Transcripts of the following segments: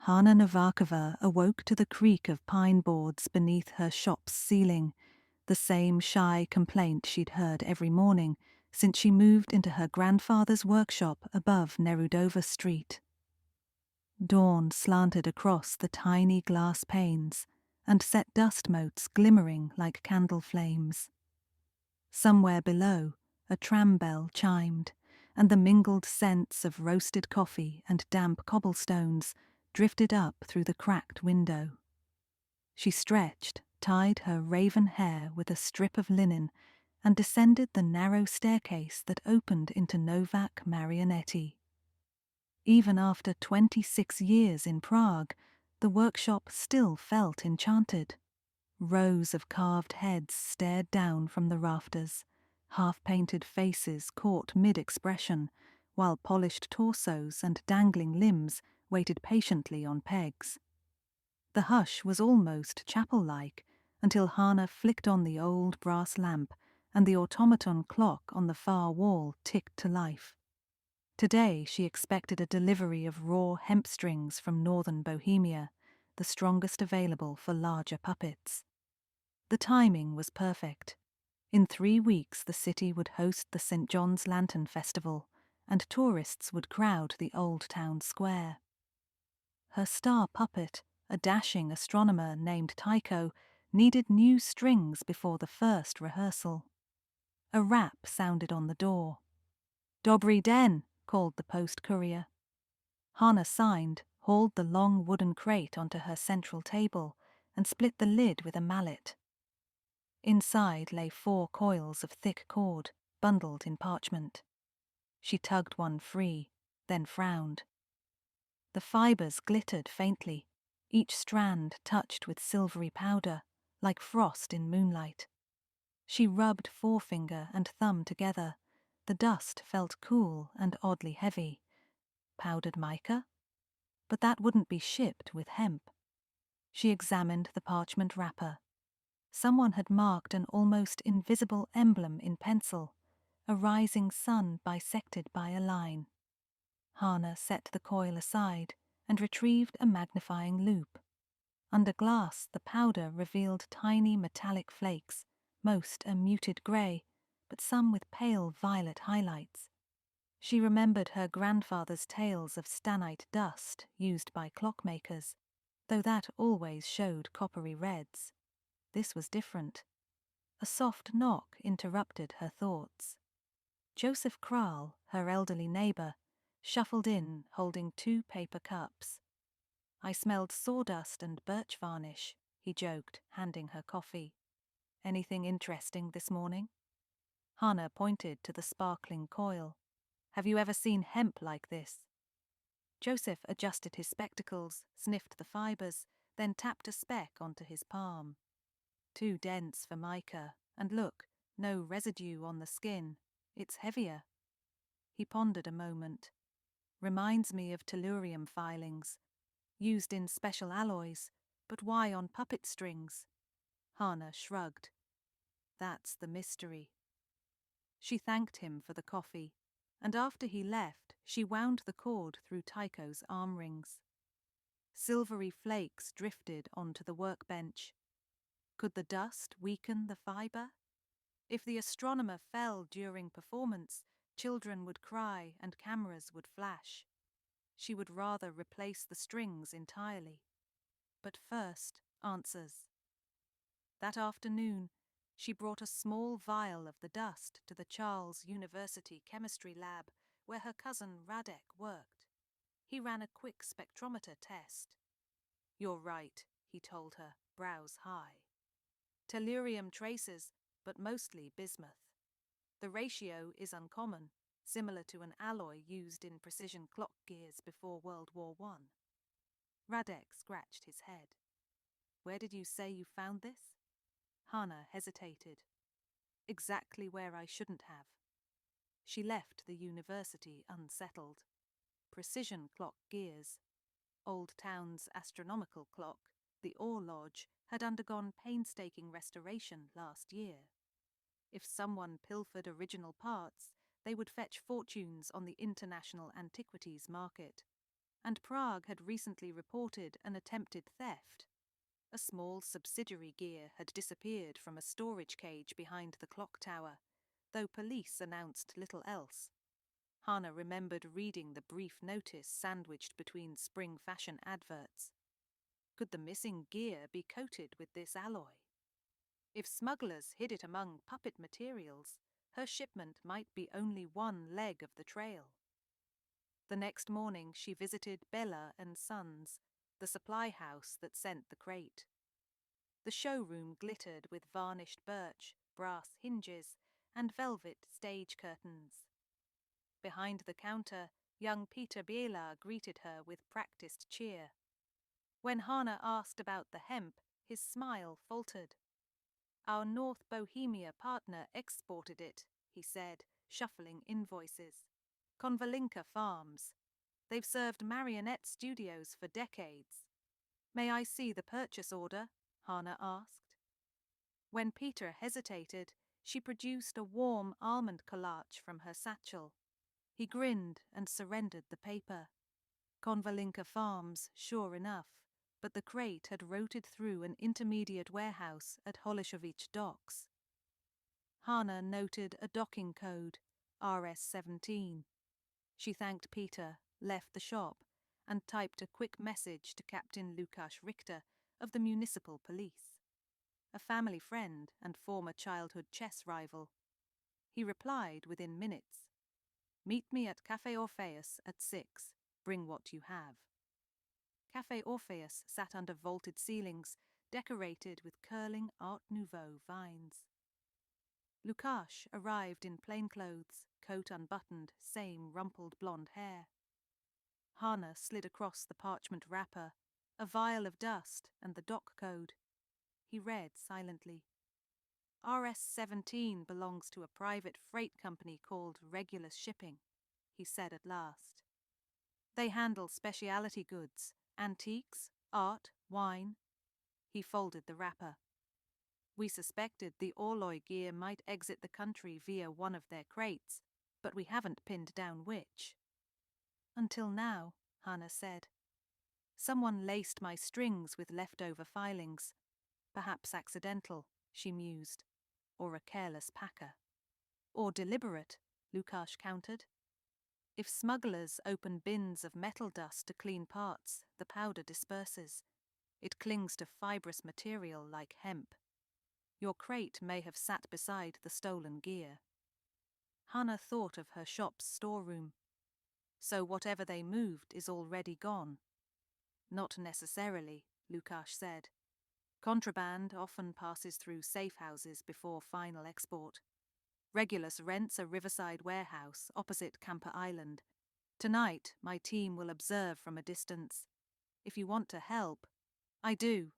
Hana Novakova awoke to the creak of pine boards beneath her shop's ceiling, the same shy complaint she'd heard every morning since she moved into her grandfather's workshop above Nerudova Street. Dawn slanted across the tiny glass panes and set dust motes glimmering like candle flames. Somewhere below, a tram bell chimed, and the mingled scents of roasted coffee and damp cobblestones drifted up through the cracked window. She stretched, tied her raven hair with a strip of linen, and descended the narrow staircase that opened into Novak Marionette. Even after 26 years in Prague, the workshop still felt enchanted. Rows of carved heads stared down from the rafters, half-painted faces caught mid-expression, while polished torsos and dangling limbs waited patiently on pegs. The hush was almost chapel-like until Hana flicked on the old brass lamp and the automaton clock on the far wall ticked to life. Today she expected a delivery of raw hemp strings from northern Bohemia, the strongest available for larger puppets. The timing was perfect. In 3 weeks the city would host the St. John's Lantern Festival, and tourists would crowd the old town square. Her star puppet, a dashing astronomer named Tycho, needed new strings before the first rehearsal. A rap sounded on the door. "Dobry den," called the post courier. Hana signed, hauled the long wooden crate onto her central table, and split the lid with a mallet. Inside lay 4 coils of thick cord, bundled in parchment. She tugged one free, then frowned. The fibers glittered faintly, each strand touched with silvery powder, like frost in moonlight. She rubbed forefinger and thumb together. The dust felt cool and oddly heavy. Powdered mica? But that wouldn't be shipped with hemp. She examined the parchment wrapper. Someone had marked an almost invisible emblem in pencil, a rising sun bisected by a line. Hana set the coil aside and retrieved a magnifying loupe. Under glass, the powder revealed tiny metallic flakes, most a muted grey, but some with pale violet highlights. She remembered her grandfather's tales of stannite dust used by clockmakers, though that always showed coppery reds. This was different. A soft knock interrupted her thoughts. Joseph Kral, her elderly neighbour, shuffled in holding 2 paper cups. "I smelled sawdust and birch varnish," he joked, handing her coffee. "Anything interesting this morning?" Hana pointed to the sparkling coil. "Have you ever seen hemp like this?" Joseph adjusted his spectacles, sniffed the fibres, then tapped a speck onto his palm. "Too dense for mica, and look, no residue on the skin. It's heavier." He pondered a moment. "Reminds me of tellurium filings. Used in special alloys, but why on puppet strings?" Hana shrugged. "That's the mystery." She thanked him for the coffee, and after he left, she wound the cord through Tycho's arm rings. Silvery flakes drifted onto the workbench. Could the dust weaken the fibre? If the astronomer fell during performance, children would cry and cameras would flash. She would rather replace the strings entirely. But first, answers. That afternoon, she brought a small vial of the dust to the Charles University chemistry lab where her cousin Radek worked. He ran a quick spectrometer test. "You're right," he told her, brows high. "Tellurium traces, but mostly bismuth. The ratio is uncommon, similar to an alloy used in precision clock gears before World War I. Radek scratched his head. "Where did you say you found this?" Hana hesitated. "Exactly where I shouldn't have." She left the university unsettled. Precision clock gears. Old Town's astronomical clock, the Ore Lodge, had undergone painstaking restoration last year. If someone pilfered original parts, they would fetch fortunes on the international antiquities market. and Prague had recently reported an attempted theft. A small subsidiary gear had disappeared from a storage cage behind the clock tower, though police announced little else. Hannah remembered reading the brief notice sandwiched between spring fashion adverts. Could the missing gear be coated with this alloy? If smugglers hid it among puppet materials, her shipment might be only one leg of the trail. The next morning she visited Bella and Sons, the supply house that sent the crate. The showroom glittered with varnished birch, brass hinges, and velvet stage curtains. Behind the counter, young Peter Biela greeted her with practiced cheer. When Hannah asked about the hemp, his smile faltered. "Our North Bohemia partner exported it," he said, shuffling invoices. "Konvalinka Farms. They've served Marionette studios for decades." "May I see the purchase order?" Hannah asked. When Peter hesitated, she produced a warm almond collage from her satchel. He grinned and surrendered the paper. Konvalinka Farms, sure enough, but the crate had roted through an intermediate warehouse at Holishevich docks. Hannah noted a docking code, RS-17. She thanked Peter, left the shop, and typed a quick message to Captain Lukasz Richter of the municipal police. A family friend and former childhood chess rival. He replied within minutes. "Meet me at Café Orpheus at 6. Bring what you have." Café Orpheus sat under vaulted ceilings, decorated with curling Art Nouveau vines. Lukasz arrived in plainclothes, coat unbuttoned, same rumpled blonde hair. Hannah slid across the parchment wrapper, a vial of dust and the dock code. He read silently. "RS-17 belongs to a private freight company called Regulus Shipping," he said at last. "They handle specialty goods, antiques, art, wine." He folded the wrapper. "We suspected the Orloy gear might exit the country via one of their crates, but we haven't pinned down which." "Until now," Hannah said. "Someone laced my strings with leftover filings. Perhaps accidental," she mused. "Or a careless packer." "Or deliberate," Lukasz countered. "If smugglers open bins of metal dust to clean parts, the powder disperses. It clings to fibrous material like hemp. Your crate may have sat beside the stolen gear." Hannah thought of her shop's storeroom. "So whatever they moved is already gone." "Not necessarily," Lukasz said. "Contraband often passes through safe houses before final export. Regulus rents a riverside warehouse opposite Camper Island. Tonight, my team will observe from a distance. If you want to help—" "I do."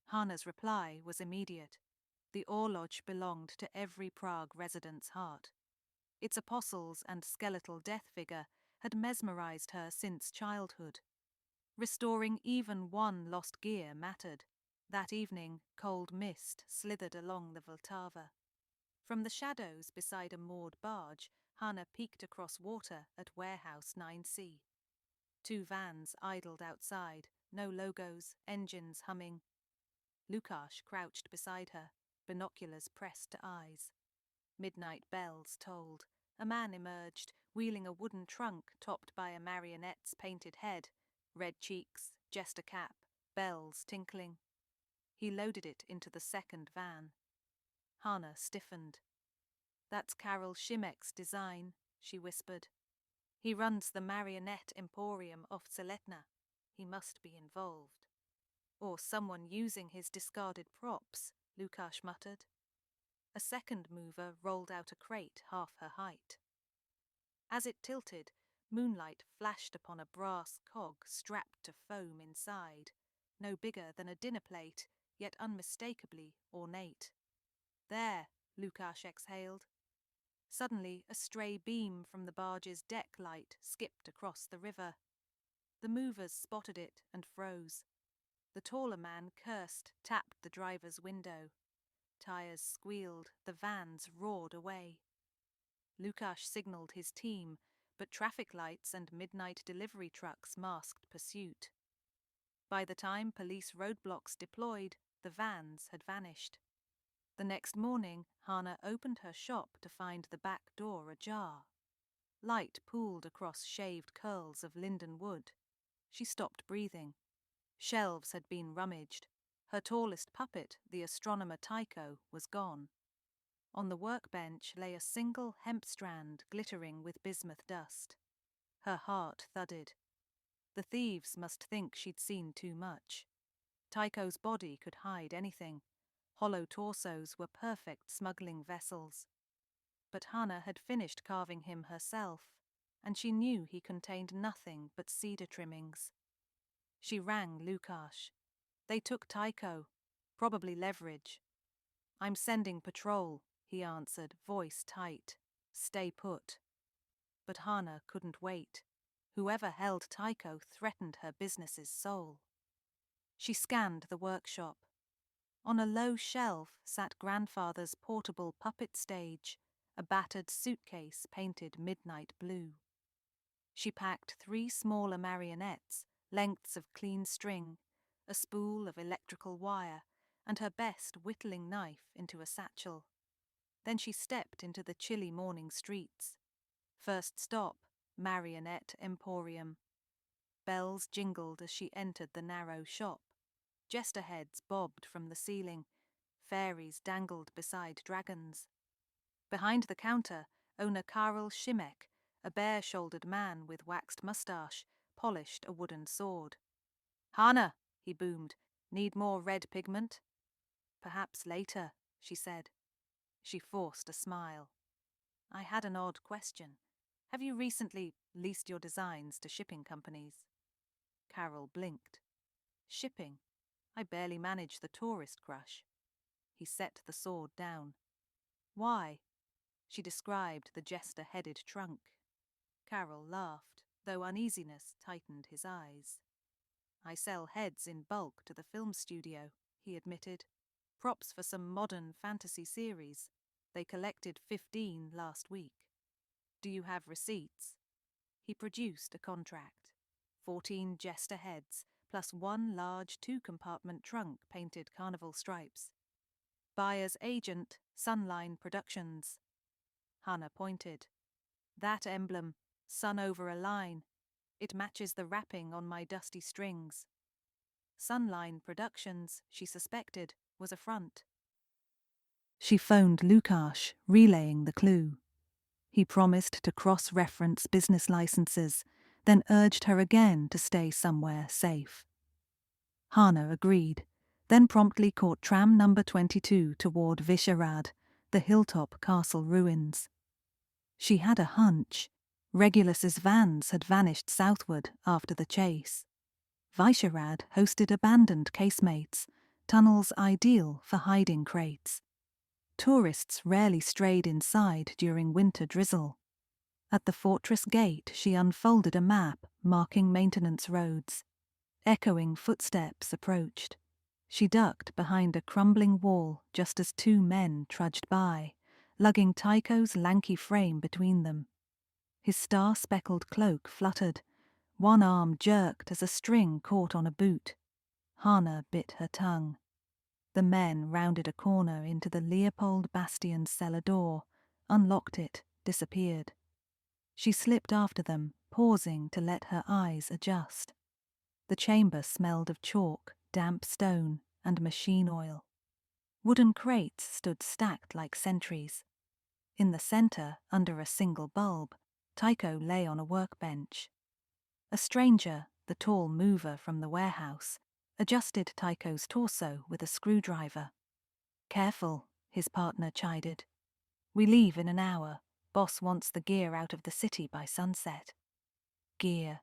Hannah's reply was immediate. The Orlodge belonged to every Prague resident's heart. Its apostles and skeletal death figure had mesmerized her since childhood. Restoring even one lost gear mattered. That evening, cold mist slithered along the Vltava. From the shadows beside a moored barge, Hannah peeked across water at Warehouse 9C. 2 vans idled outside, no logos, engines humming. Lukasz crouched beside her, binoculars pressed to eyes. Midnight bells tolled. A man emerged, wheeling a wooden trunk topped by a marionette's painted head, red cheeks, jester cap, bells tinkling. He loaded it into the second van. Hannah stiffened. "That's Karol Szymek's design," she whispered. "He runs the Marionette Emporium off Seletna. He must be involved." "Or someone using his discarded props," Lukasz muttered. A second mover rolled out a crate half her height. As it tilted, moonlight flashed upon a brass cog strapped to foam inside, no bigger than a dinner plate, yet unmistakably ornate. "There," Lukasz exhaled. Suddenly, a stray beam from the barge's deck light skipped across the river. The movers spotted it and froze. The taller man cursed, tapped the driver's window. Tires squealed, the vans roared away. Lukasz signalled his team, but traffic lights and midnight delivery trucks masked pursuit. By the time police roadblocks deployed, the vans had vanished. The next morning, Hannah opened her shop to find the back door ajar. Light pooled across shaved curls of linden wood. She stopped breathing. Shelves had been rummaged. Her tallest puppet, the astronomer Tycho, was gone. On the workbench lay a single hemp strand glittering with bismuth dust. Her heart thudded. The thieves must think she'd seen too much. Tycho's body could hide anything. Hollow torsos were perfect smuggling vessels. But Hannah had finished carving him herself, and she knew he contained nothing but cedar trimmings. She rang Lukash. They took Tycho, probably leverage. "I'm sending patrol," he answered, voice tight. "Stay put." But Hannah couldn't wait. Whoever held Tycho threatened her business's soul. She scanned the workshop. On a low shelf sat grandfather's portable puppet stage, a battered suitcase painted midnight blue. She packed 3 smaller marionettes, lengths of clean string, a spool of electrical wire, and her best whittling knife into a satchel. Then she stepped into the chilly morning streets. First stop, Marionette Emporium. Bells jingled as she entered the narrow shop. Jester heads bobbed from the ceiling. Fairies dangled beside dragons. Behind the counter, owner Karel Shimek, a bare-shouldered man with waxed moustache, polished a wooden sword. "Hannah," he boomed, "need more red pigment?" "Perhaps later," she said. She forced a smile. "I had an odd question. Have you recently leased your designs to shipping companies?" Carol blinked. "Shipping? I barely manage the tourist crush." He set the sword down. "Why?" She described the jester-headed trunk. Carol laughed, though uneasiness tightened his eyes. "I sell heads in bulk to the film studio," he admitted. "Props for some modern fantasy series. They collected 15 last week. Do you have receipts?" He produced a contract. 14 jester heads, plus 1 large 2-compartment trunk painted carnival stripes. "Buyer's agent, Sunline Productions." Hannah pointed. "That emblem, sun over a line. It matches the wrapping on my dusty strings." Sunline Productions, she suspected, was a front. She phoned Lukash, relaying the clue. He promised to cross-reference business licenses, then urged her again to stay somewhere safe. Hannah agreed, then promptly caught tram number 22 toward Vyšehrad, the hilltop castle ruins. She had a hunch. Regulus's vans had vanished southward after the chase. Vyšehrad hosted abandoned casemates, tunnels ideal for hiding crates. Tourists rarely strayed inside during winter drizzle. At the fortress gate, she unfolded a map marking maintenance roads. Echoing footsteps approached. She ducked behind a crumbling wall just as 2 men trudged by, lugging Tycho's lanky frame between them. His star-speckled cloak fluttered. One arm jerked as a string caught on a boot. Hannah bit her tongue. The men rounded a corner into the Leopold Bastion's cellar door, unlocked it, disappeared. She slipped after them, pausing to let her eyes adjust. The chamber smelled of chalk, damp stone, and machine oil. Wooden crates stood stacked like sentries. In the center, under a single bulb, Tycho lay on a workbench. A stranger, the tall mover from the warehouse, adjusted Tycho's torso with a screwdriver. "Careful," his partner chided. "We leave in an hour. Boss wants the gear out of the city by sunset." Gear.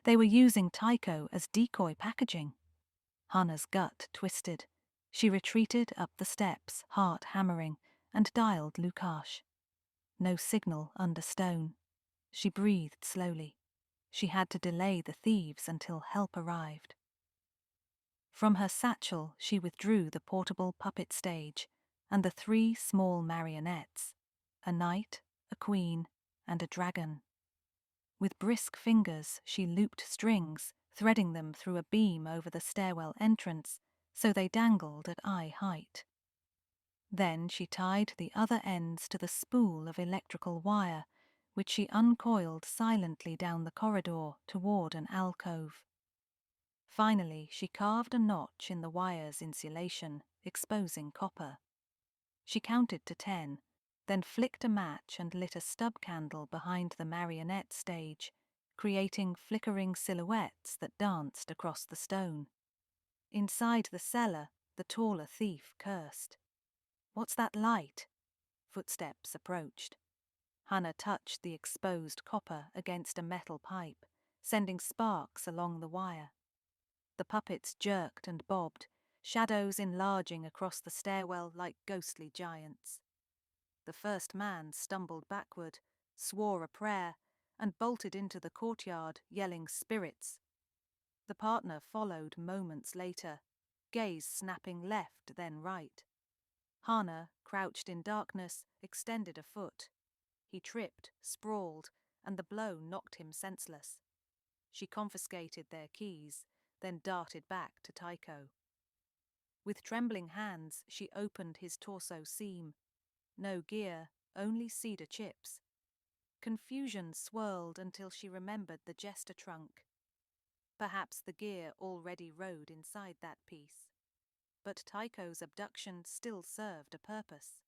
They were using Tycho as decoy packaging. Hannah's gut twisted. She retreated up the steps, heart hammering, and dialed Lukash. No signal under stone. She breathed slowly. She had to delay the thieves until help arrived. From her satchel she withdrew the portable puppet stage and the 3 small marionettes, a knight, a queen, and a dragon. With brisk fingers, she looped strings, threading them through a beam over the stairwell entrance, so they dangled at eye height. Then she tied the other ends to the spool of electrical wire, which she uncoiled silently down the corridor toward an alcove. Finally, she carved a notch in the wire's insulation, exposing copper. She counted to 10, then flicked a match and lit a stub candle behind the Marionette stage, creating flickering silhouettes that danced across the stone. Inside the cellar, the taller thief cursed. "What's that light?" Footsteps approached. Hannah touched the exposed copper against a metal pipe, sending sparks along the wire. The puppets jerked and bobbed, shadows enlarging across the stairwell like ghostly giants. The first man stumbled backward, swore a prayer, and bolted into the courtyard, yelling "spirits." The partner followed moments later, gaze snapping left then right. Hannah, crouched in darkness, extended a foot. He tripped, sprawled, and the blow knocked him senseless. She confiscated their keys, then darted back to Tycho. With trembling hands, she opened his torso seam. No gear, only cedar chips. Confusion swirled until she remembered the jester trunk. Perhaps the gear already rode inside that piece. But Tycho's abduction still served a purpose.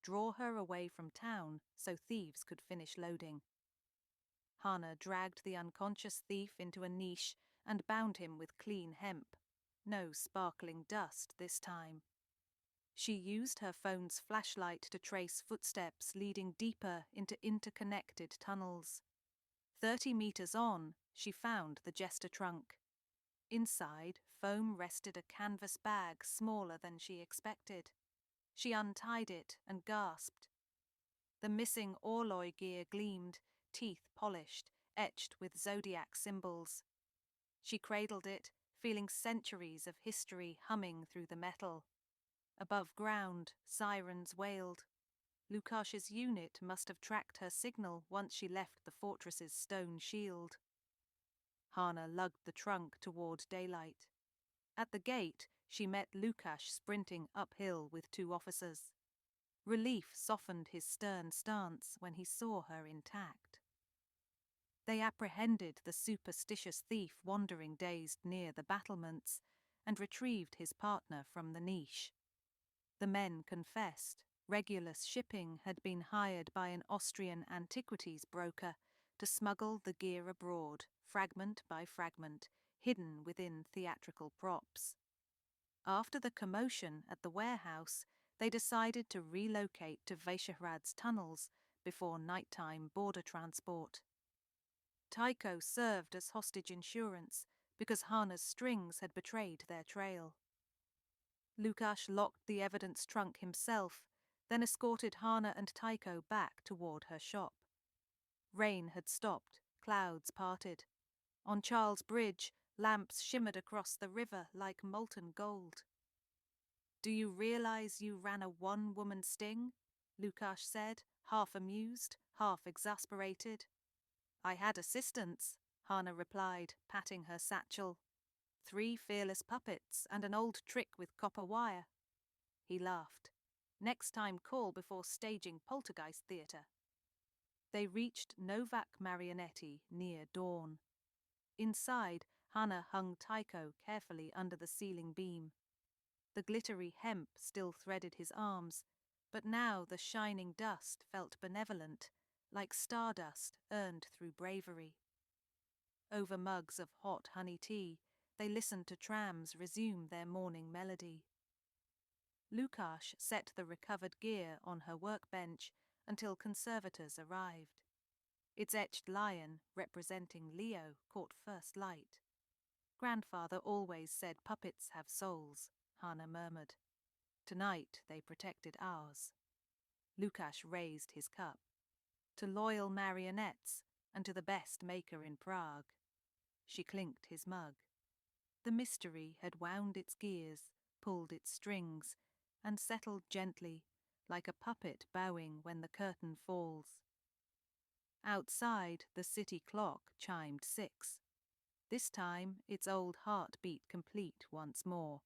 Draw her away from town so thieves could finish loading. Hannah dragged the unconscious thief into a niche and bound him with clean hemp. No sparkling dust this time. She used her phone's flashlight to trace footsteps leading deeper into interconnected tunnels. 30 meters on, she found the jester trunk. Inside, foam rested a canvas bag smaller than she expected. She untied it and gasped. The missing alloy gear gleamed, teeth polished, etched with zodiac symbols. She cradled it, feeling centuries of history humming through the metal. Above ground, sirens wailed. Lukash's unit must have tracked her signal once she left the fortress's stone shield. Hannah lugged the trunk toward daylight. At the gate, she met Lukash sprinting uphill with 2 officers. Relief softened his stern stance when he saw her intact. They apprehended the superstitious thief wandering dazed near the battlements and retrieved his partner from the niche. The men confessed Regulus Shipping had been hired by an Austrian antiquities broker to smuggle the gear abroad, fragment by fragment, hidden within theatrical props. After the commotion at the warehouse, they decided to relocate to Vyshehrad's tunnels before nighttime border transport. Tycho served as hostage insurance because Hannah's strings had betrayed their trail. Lukash locked the evidence trunk himself, then escorted Hannah and Tycho back toward her shop. Rain had stopped, clouds parted. On Charles Bridge, lamps shimmered across the river like molten gold. "Do you realize you ran a one-woman sting?" Lukash said, half amused, half exasperated. "I had assistants," Hannah replied, patting her satchel. 3 fearless puppets and an old trick with copper wire. He laughed. "Next time call before staging poltergeist theatre." They reached Novak Marionette near dawn. Inside, Hannah hung Tycho carefully under the ceiling beam. The glittery hemp still threaded his arms, but now the shining dust felt benevolent, like stardust earned through bravery. Over mugs of hot honey tea, they listened to trams resume their morning melody. Lukash set the recovered gear on her workbench until conservators arrived. Its etched lion, representing Leo, caught first light. "Grandfather always said puppets have souls," Hannah murmured. "Tonight they protected ours." Lukash raised his cup. "To loyal marionettes and to the best maker in Prague." She clinked his mug. The mystery had wound its gears, pulled its strings, and settled gently, like a puppet bowing when the curtain falls. Outside, the city clock chimed 6. This time its old heart beat complete once more.